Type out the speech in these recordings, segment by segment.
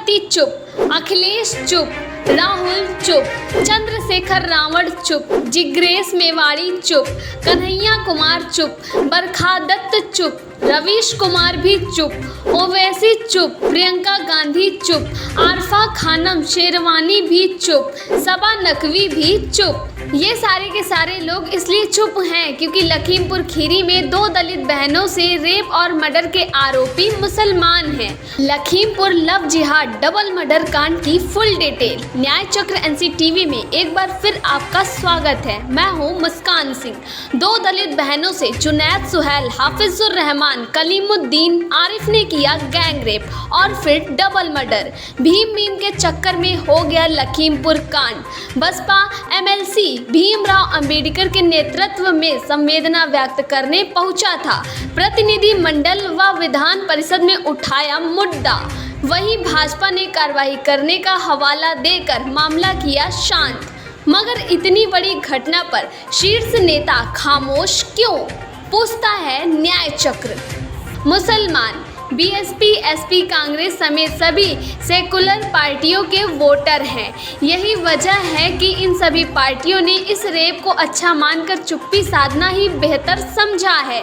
मायावती चुप, अखिलेश चुप, राहुल चुप, चंद्रशेखर रावण चुप, जिग्नेश मेवाड़ी चुप, कन्हैया कुमार चुप, बरखा दत्त चुप, रवीश कुमार भी चुप, ओवैसी चुप, प्रियंका गांधी चुप, आरफा खानम शेरवानी भी चुप, सबा नकवी भी चुप। ये सारे के सारे लोग इसलिए चुप हैं क्योंकि लखीमपुर खीरी में 2 दलित बहनों से रेप और मर्डर के आरोपी मुसलमान हैं। लखीमपुर लव जिहाद डबल मर्डर कांड की फुल डिटेल न्याय चक्र एनसीटीवी में एक बार फिर आपका स्वागत है। मैं हूं मुस्कान सिंह। 2 दलित बहनों से जुनैद सुहैल, हाफिजुर रहमान, कलीमुद्दीन, आरिफ ने किया गैंग रेप और फिर डबल मर्डर। भीम मीम के चक्कर में हो गया लखीमपुर कांड। बसपा एमएलसी भीमराव अंबेडकर के नेतृत्व में संवेदना व्यक्त करने पहुंचा था। प्रतिनिधि मंडल व विधान परिषद में उठाया मुद्दा। वहीं भाजपा ने कार्रवाई करने का हवाला देकर मामला किया शांत। मगर इतनी बड़ी घटना पर शीर्ष नेता खामोश क्यों, पूछता है न्याय चक्र। मुसलमान, बीएसपी, एसपी, कांग्रेस समेत सभी सेकुलर पार्टियों के वोटर हैं। यही वजह है कि इन सभी पार्टियों ने इस रेप को अच्छा मानकर चुप्पी साधना ही बेहतर समझा है।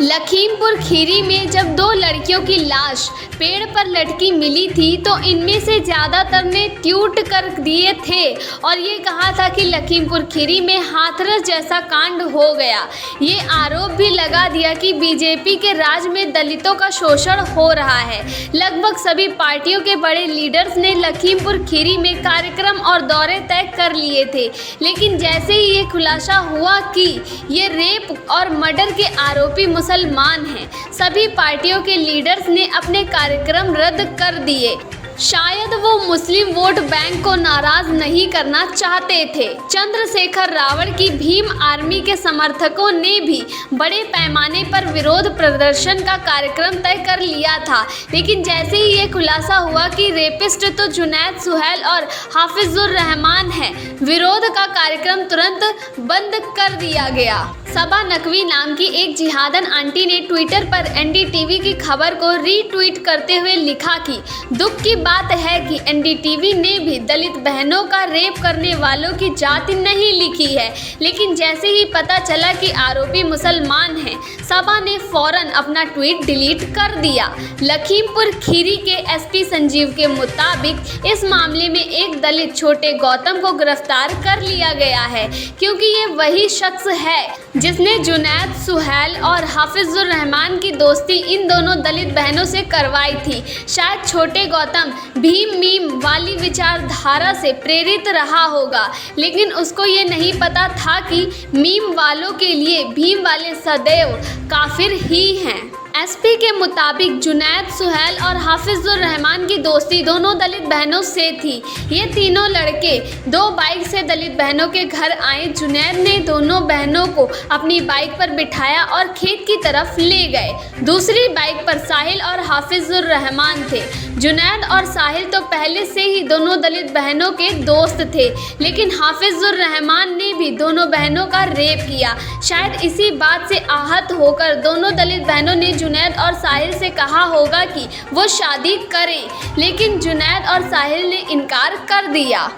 लखीमपुर खीरी में जब 2 लड़कियों की लाश पेड़ पर लटकी मिली थी तो इनमें से ज़्यादातर ने ट्वीट कर दिए थे और ये कहा था कि लखीमपुर खीरी में हाथरस जैसा कांड हो गया। ये आरोप भी लगा दिया कि बीजेपी के राज में दलितों का शोषण हो रहा है। लगभग सभी पार्टियों के बड़े लीडर्स ने लखीमपुर खीरी में कार्यक्रम और दौरे तय कर लिए थे, लेकिन जैसे ही ये खुलासा हुआ कि ये रेप और मर्डर के आरोपी मुसलमान हैं, सभी पार्टियों के लीडर्स ने अपने कार्यक्रम रद्द कर दिए। शायद वो मुस्लिम वोट बैंक को नाराज नहीं करना चाहते थे। चंद्रशेखर रावण की भीम आर्मी के समर्थकों ने भी बड़े पैमाने पर विरोध प्रदर्शन का कार्यक्रम तय कर लिया था, लेकिन जैसे ही ये खुलासा हुआ कि रेपिस्ट तो जुनैद सुहैल और हाफिजुर रहमान है, विरोध का कार्यक्रम तुरंत बंद कर दिया गया। सबा नकवी नाम की एक जिहादन आंटी ने ट्विटर पर एनडीटीवी की खबर को रीट्वीट करते हुए लिखा कि दुख की बात है कि एनडीटीवी ने भी दलित बहनों का रेप करने वालों की जाति नहीं लिखी है, लेकिन जैसे ही पता चला कि आरोपी मुसलमान हैं, सबा ने फौरन अपना ट्वीट डिलीट कर दिया। लखीमपुर खीरी के एसपी संजीव के मुताबिक इस मामले में एक दलित छोटे गौतम को गिरफ्तार कर लिया गया है, क्योंकि ये वही शख्स है जिसने जुनैद सुहैल और हाफिजुर रहमान की दोस्ती इन दोनों दलित बहनों से करवाई थी। शायद छोटे गौतम भीम मीम वाली विचारधारा से प्रेरित रहा होगा, लेकिन उसको ये नहीं पता था कि मीम वालों के लिए भीम वाले सदैव काफिर ही हैं। एसपी के मुताबिक जुनैद सुहैल और हाफिजुर रहमान की दोस्ती दोनों दलित बहनों से थी। ये तीनों लड़के 2 बाइक से दलित बहनों के घर आए। जुनैद ने दोनों बहनों को अपनी बाइक पर बिठाया और खेत की तरफ ले गए। दूसरी बाइक पर साहिल और हाफिजुर रहमान थे। जुनैद और साहिल तो पहले से ही दोनों दलित बहनों के दोस्त थे, लेकिन हाफिजुर रहमान ने भी दोनों बहनों का रेप किया। शायद इसी बात से आहत होकर दोनों दलित बहनों ने जुनैद और साहिल से कहा होगा कि वो शादी करें, लेकिन जुनैद और साहिल ने इनकार कर दिया।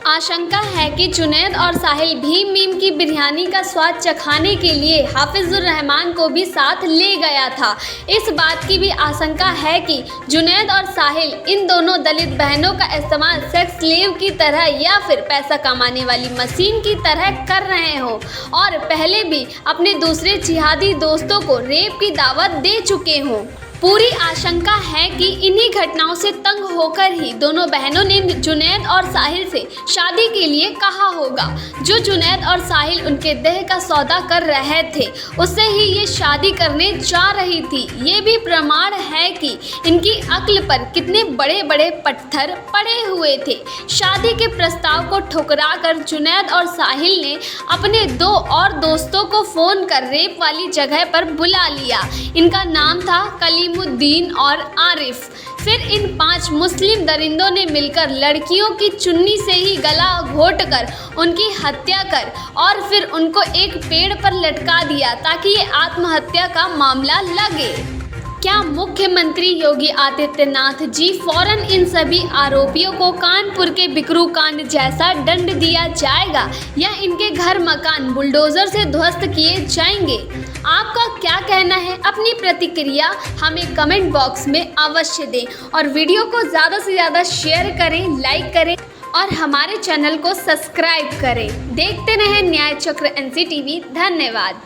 आशंका है कि जुनैद और साहिल भीम मीम की बिरयानी का स्वाद चखाने के लिए हाफिजुर रहमान को भी साथ ले गया था। इस बात की भी आशंका है कि जुनैद और साहिल इन दोनों दलित बहनों का इस्तेमाल सेक्स स्लेव की तरह या फिर पैसा कमाने वाली मशीन की तरह कर रहे हो और पहले भी अपने दूसरे जिहादी दोस्तों को रेप की दावत दे चुके हों। पूरी आशंका है कि इन्हीं घटनाओं से तंग होकर ही दोनों बहनों ने जुनैद और साहिल से शादी के लिए कहा होगा। जो जुनैद और साहिल उनके देह का सौदा कर रहे थे, उससे ही ये शादी करने जा रही थी। ये भी प्रमाण है कि इनकी अक्ल पर कितने बड़े बड़े पत्थर पड़े हुए थे। शादी के प्रस्ताव को ठुकराकर जुनैद और साहिल ने अपने 2 और दोस्तों को फ़ोन कर रेप वाली जगह पर बुला लिया। इनका नाम था कलीमुद्दीन और आरिफ। फिर इन 5 मुस्लिम दरिंदों ने मिलकर लड़कियों की चुन्नी से ही गला घोंटकर उनकी हत्या कर और फिर उनको एक पेड़ पर लटका दिया ताकि ये आत्महत्या का मामला लगे। क्या मुख्यमंत्री योगी आदित्यनाथ जी फौरन इन सभी आरोपियों को कानपुर के बिकरू कांड जैसा दंड दिया जाएगा या इनके घर मकान बुलडोजर से ध्वस्त किए जाएंगे? आपका क्या कहना है? अपनी प्रतिक्रिया हमें कमेंट बॉक्स में अवश्य दें और वीडियो को ज़्यादा से ज़्यादा शेयर करें, लाइक करें और हमारे चैनल को सब्सक्राइब करें। देखते रहें न्याय चक्र NCTV। धन्यवाद।